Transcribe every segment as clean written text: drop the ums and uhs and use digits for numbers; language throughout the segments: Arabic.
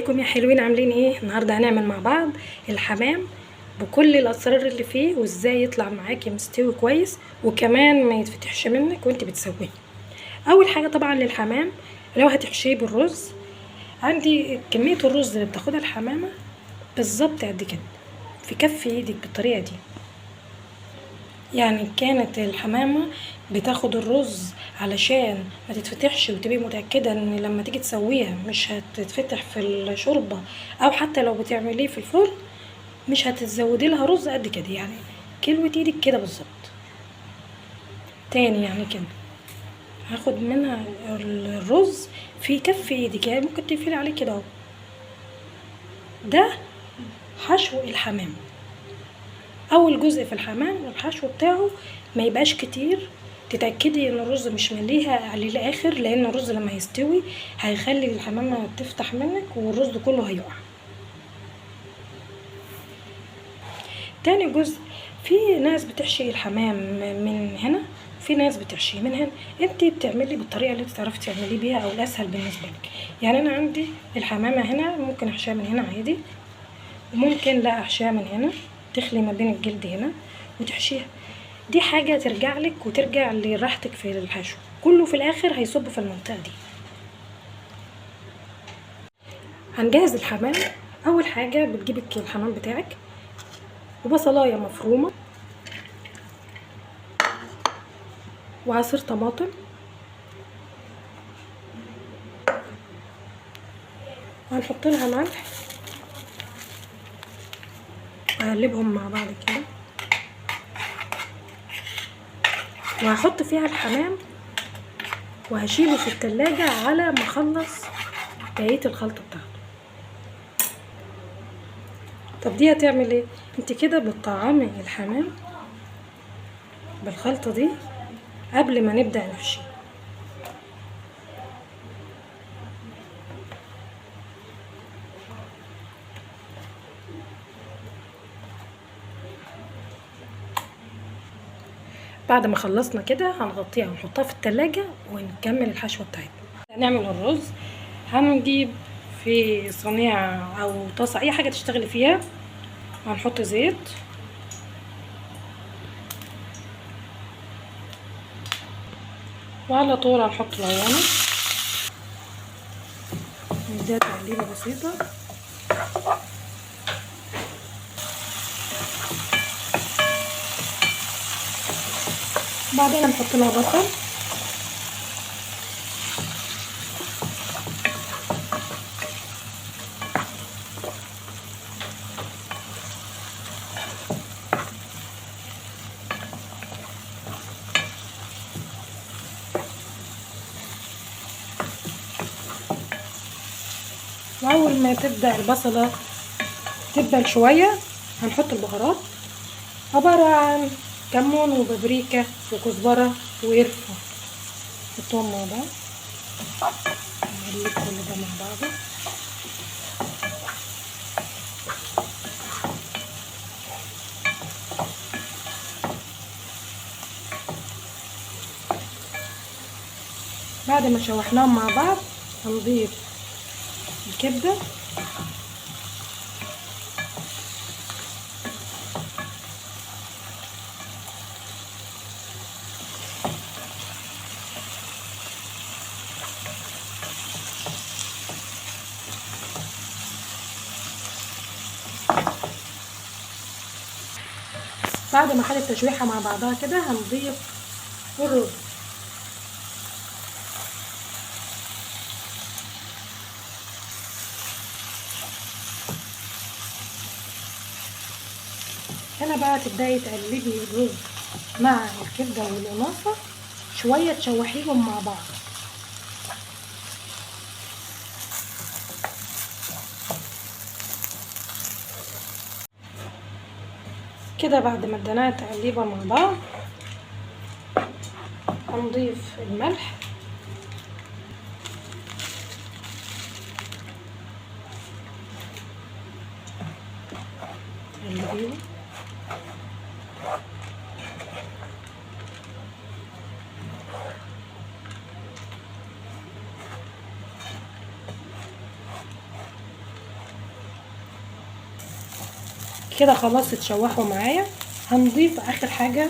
ازيكم يا حلوين؟ عاملين ايه؟ النهارده هنعمل مع بعض الحمام بكل الاسرار اللي فيه، وازاي يطلع معاكي مستوي كويس وكمان ما يتفتحش منك وانت بتسويه. اول حاجه طبعا للحمام، لو هتحشيه بالرز، عندي كميه الرز اللي بتاخدها الحمامه بالظبط قد كده في كف ايدك بالطريقه دي. يعني كانت الحمامة بتاخد الرز علشان ما تتفتحش وتبقي متأكدة ان لما تيجي تسويها مش هتتفتح في الشوربة، او حتى لو بتعمليه في الفرن مش هتزودي لها رز قد كده، يعني كلمة ايدك كده بالظبط. تاني يعني كده هاخد منها الرز في كف ايدك، يعني ممكن تقفلي عليه كده اهو. ده حشو الحمام. اول جزء في الحمام الحشو بتاعه ما يبقاش كتير، تتاكدي ان الرز مش مليها على الاخر، لان الرز لما يستوي هيخلي الحمامه تفتح منك والرز كله هيقع. تاني جزء، في ناس بتحشي الحمام من هنا، في ناس بتحشيه من هنا. انت بتعملي بالطريقه اللي انت تعرفي تعمليه بيها او الاسهل بالنسبه لك. يعني انا عندي الحمامه هنا ممكن احشيها من هنا عادي، وممكن لا احشيها من هنا، تخلي ما بين الجلد هنا وتحشيها. دي حاجة ترجع لك وترجع لراحتك في الحشو، كله في الاخر هيصب في المنطقة دي. هنجهز الحمام. اول حاجة بتجيبي الحمام بتاعك وبصلاية مفرومة وعصير طماطم وهنحط لها ملح وهقلبهم مع بعض كده، وهحط فيها الحمام وهشيله في التلاجة على ما اخلص بقية الخلطة بتاعته. طب دي هتعمل ايه؟ انت كده بتطعمي الحمام بالخلطة دي قبل ما نبدأ نحشي. بعد ما خلصنا كده هنغطيها ونحطها في التلاجة ونكمل الحشوة بتاعتنا. هنعمل الرز، هنجيب في صينية او طاسة اي حاجة تشتغلي فيها، هنحط زيت وعلى طول هنحط العوانة، نديها تقليبة بسيطة. بعدين هنحط لها بصل واول ما تبدأ البصلة تدبل شوية هنحط البهارات، عبارة عن كمون وبابريكا وكزبرة وقرفة، نحطهم مع بعض، نقلب كل ده مع بعضه. بعد ما شوحناهم مع بعض هنضيف الكبدة بعد ما خدت تشويحة مع بعضها كده هنضيف الرز. هنا بقى تبدأي تقلبي الرز مع الكبدة والقناصة شوية، تشوحيهم مع بعض. كده بعد ما اديناها تقليبه مع بعض هنضيف الملح نقلبيه، كده خلاص اتشوحوا معايا. هنضيف اخر حاجه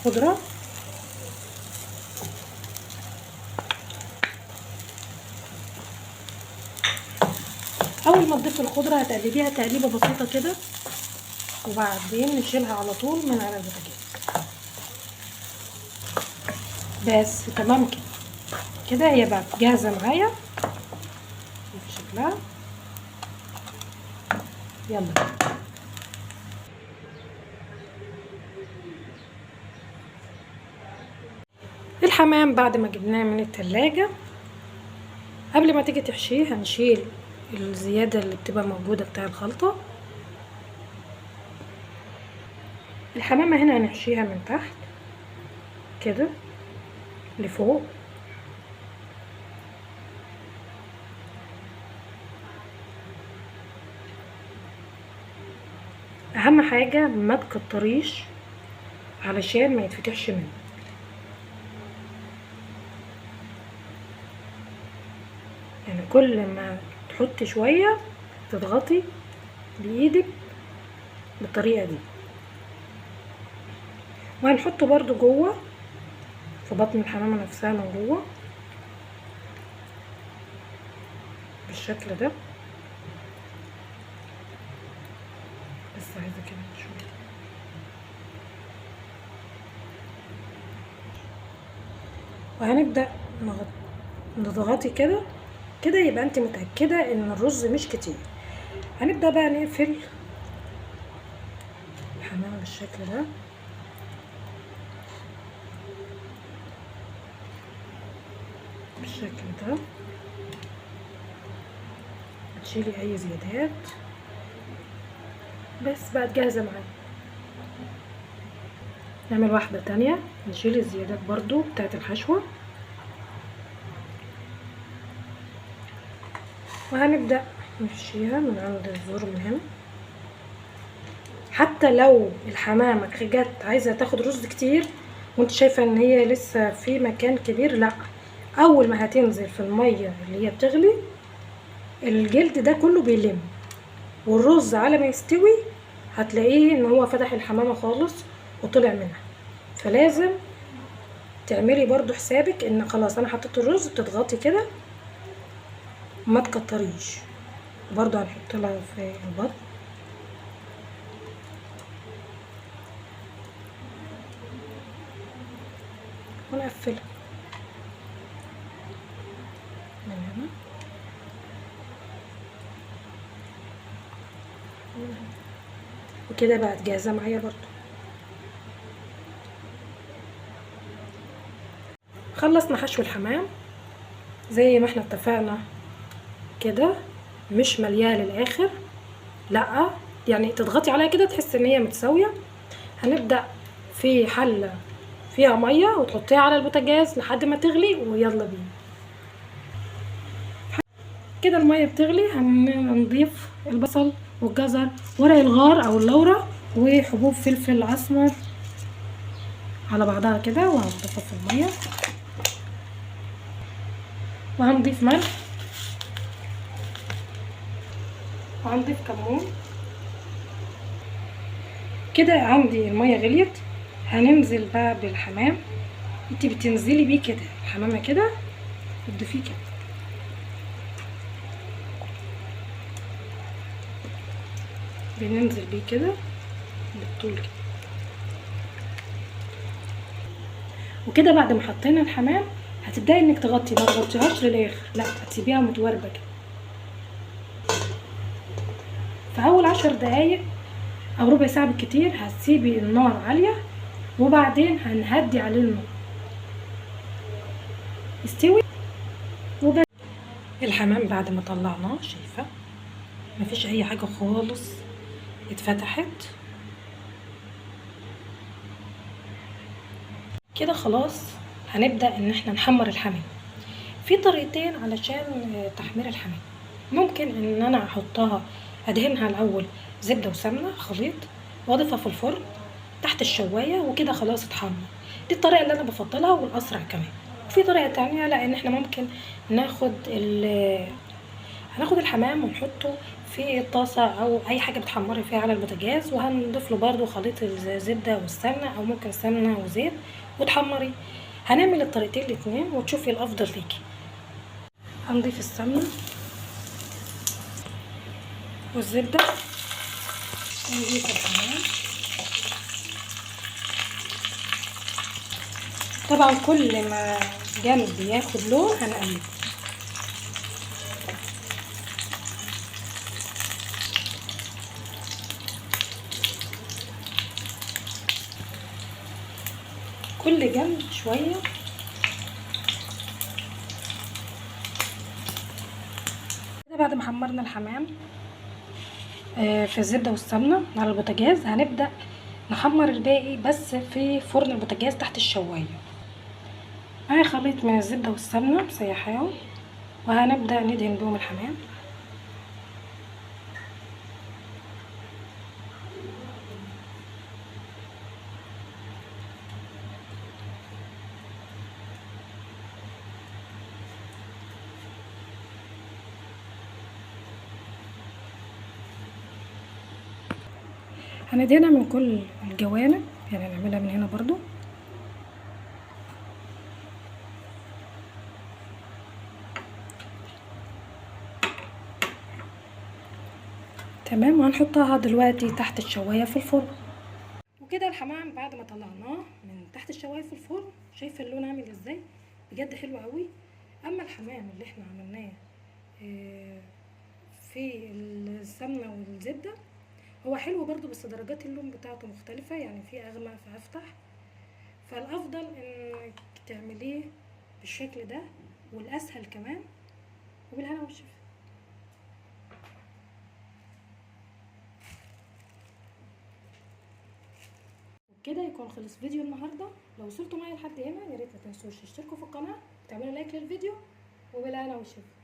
خضره. اول ما تضيف الخضره هتقلبيها تقليبه بسيطه كده، وبعدين نشيلها على طول من على البوتاجاز. بس تمام كده. كده هي بقت جاهزه معايا في شكلها. يلا الحمام بعد ما جبناه من التلاجة، قبل ما تيجي تحشيه هنشيل الزيادة اللي بتبقى موجودة بتاع الخلطة. الحمامة هنا هنحشيها من تحت كده لفوق، اهم حاجة ما تكتريش علشان ما يتفتحش منه. يعني كل ما تحطي شوية تضغطي بايدك بالطريقة دي. وهنحطه برضو جوه في بطن الحمامة نفسها من جوه بالشكل ده. بس عايزة كده شوية. وهنبدأ نضغطي كده كده، يبقى انت متأكدة ان الرز مش كتير. هنبدأ بقى نقفل الحمامة بالشكل ده. بالشكل ده هتشيلي اي زيادات. بس بقت جاهزة معانا. نعمل واحدة تانية نشيل الزيادات برضو بتاعت الحشوة. وهنبدأ نحشيها من عند الزور من هنا. حتى لو الحمامة جت عايزة تاخد رز كتير وانت شايفة ان هي لسه في مكان كبير، لا، اول ما هتنزل في المية اللي هي بتغلي الجلد ده كله بيلم، والرز على ما يستوي هتلاقيه ان هو فتح الحمامة خالص وطلع منها. فلازم تعملي برضو حسابك ان خلاص انا حطيت الرز، بتضغطي كده وما تكتريش. برضو هنحط لها في البطن. ونقفلها من هنا. وكده بقت جاهزة معايا برضو. خلصنا حشو الحمام زي ما احنا اتفقنا كده، مش ملياه للاخر، لا، يعني تضغطي عليها كده تحس ان هي متساويه. هنبدا في حله فيها ميه وتحطيها على البوتاجاز لحد ما تغلي، ويلا بينا. كده الميه بتغلي، هنضيف البصل والجزر ورق الغار او اللورة وحبوب فلفل اسمر على بعضها كده، وهنضيفها في الميه. وهنضيف ملح، وهنضيف كمون. كده عندي الميه غليت. هننزل بقى بالحمام. انت بتنزلي بيه كده الحمامه كده، تضيفيه كده. بننزل بيه كده بالطول كده. وكده بعد ما حطينا الحمام هتبداي انك تغطي، ما تغطيهاش للاخر، لا، هتسيبيها متوربه كده. في اول 10 دقايق او ربع ساعه بالكتير هتسيبي النار عاليه، وبعدين هنهدي عليه النار يستوي. وبس. الحمام بعد ما طلعناه شايفه مفيش اي حاجه خالص اتفتحت كده. خلاص هنبدا ان احنا نحمر الحمام. في طريقتين علشان تحمير الحمام. ممكن ان انا احطها ادهنها الاول زبده وسمنه خليط، واضيفها في الفرن تحت الشوايه، وكده خلاص اتحمر. دي الطريقه اللي انا بفضلها والاسرع كمان. وفي طريقه تانية، لا، ان احنا ممكن ناخد هناخد الحمام ونحطه في الطاسه او اي حاجه بتحمري فيها على البوتاجاز، وهنضيف له برده خليط الزبده والسمنه او ممكن سمنه وزيت وتحمري. هنعمل الطريقتين الاتنين وتشوفي الافضل ليكي. هنضيف السمنه والزبده ونضيف الحمام. طبعا كل ما جنب ياخد لون هنقلبه. كل جنب شويه. كده بعد ما حمرنا الحمام في الزبده والسمنه على البوتاجاز، هنبدا نحمر الباقي بس في فرن البوتاجاز تحت الشوايه. معايا خليط من الزبده والسمنه مسيحاهم، وهنبدا ندهن بهم الحمام. هندهنها من كل الجوانب، يعني هنعملها من هنا برضو. تمام. وهنحطها دلوقتي تحت الشوايه في الفرن. وكده الحمام بعد ما طلعناه من تحت الشوايه في الفرن، شايفه اللون عامل ازاي؟ بجد حلو قوي. اما الحمام اللي احنا عملناه في السمنه والزبده، هو حلو برضو بس درجات اللون بتاعته مختلفه، يعني في اغمق في افتح. فالافضل انك تعمليه بالشكل ده، والاسهل كمان. وبالهنا والشفا. وبكده يكون خلص فيديو النهارده. لو وصلتوا معايا لحد هنا يا ريت ما تنسوش تشتركوا في القناه وتعملوا لايك للفيديو. وبالهنا والشفا.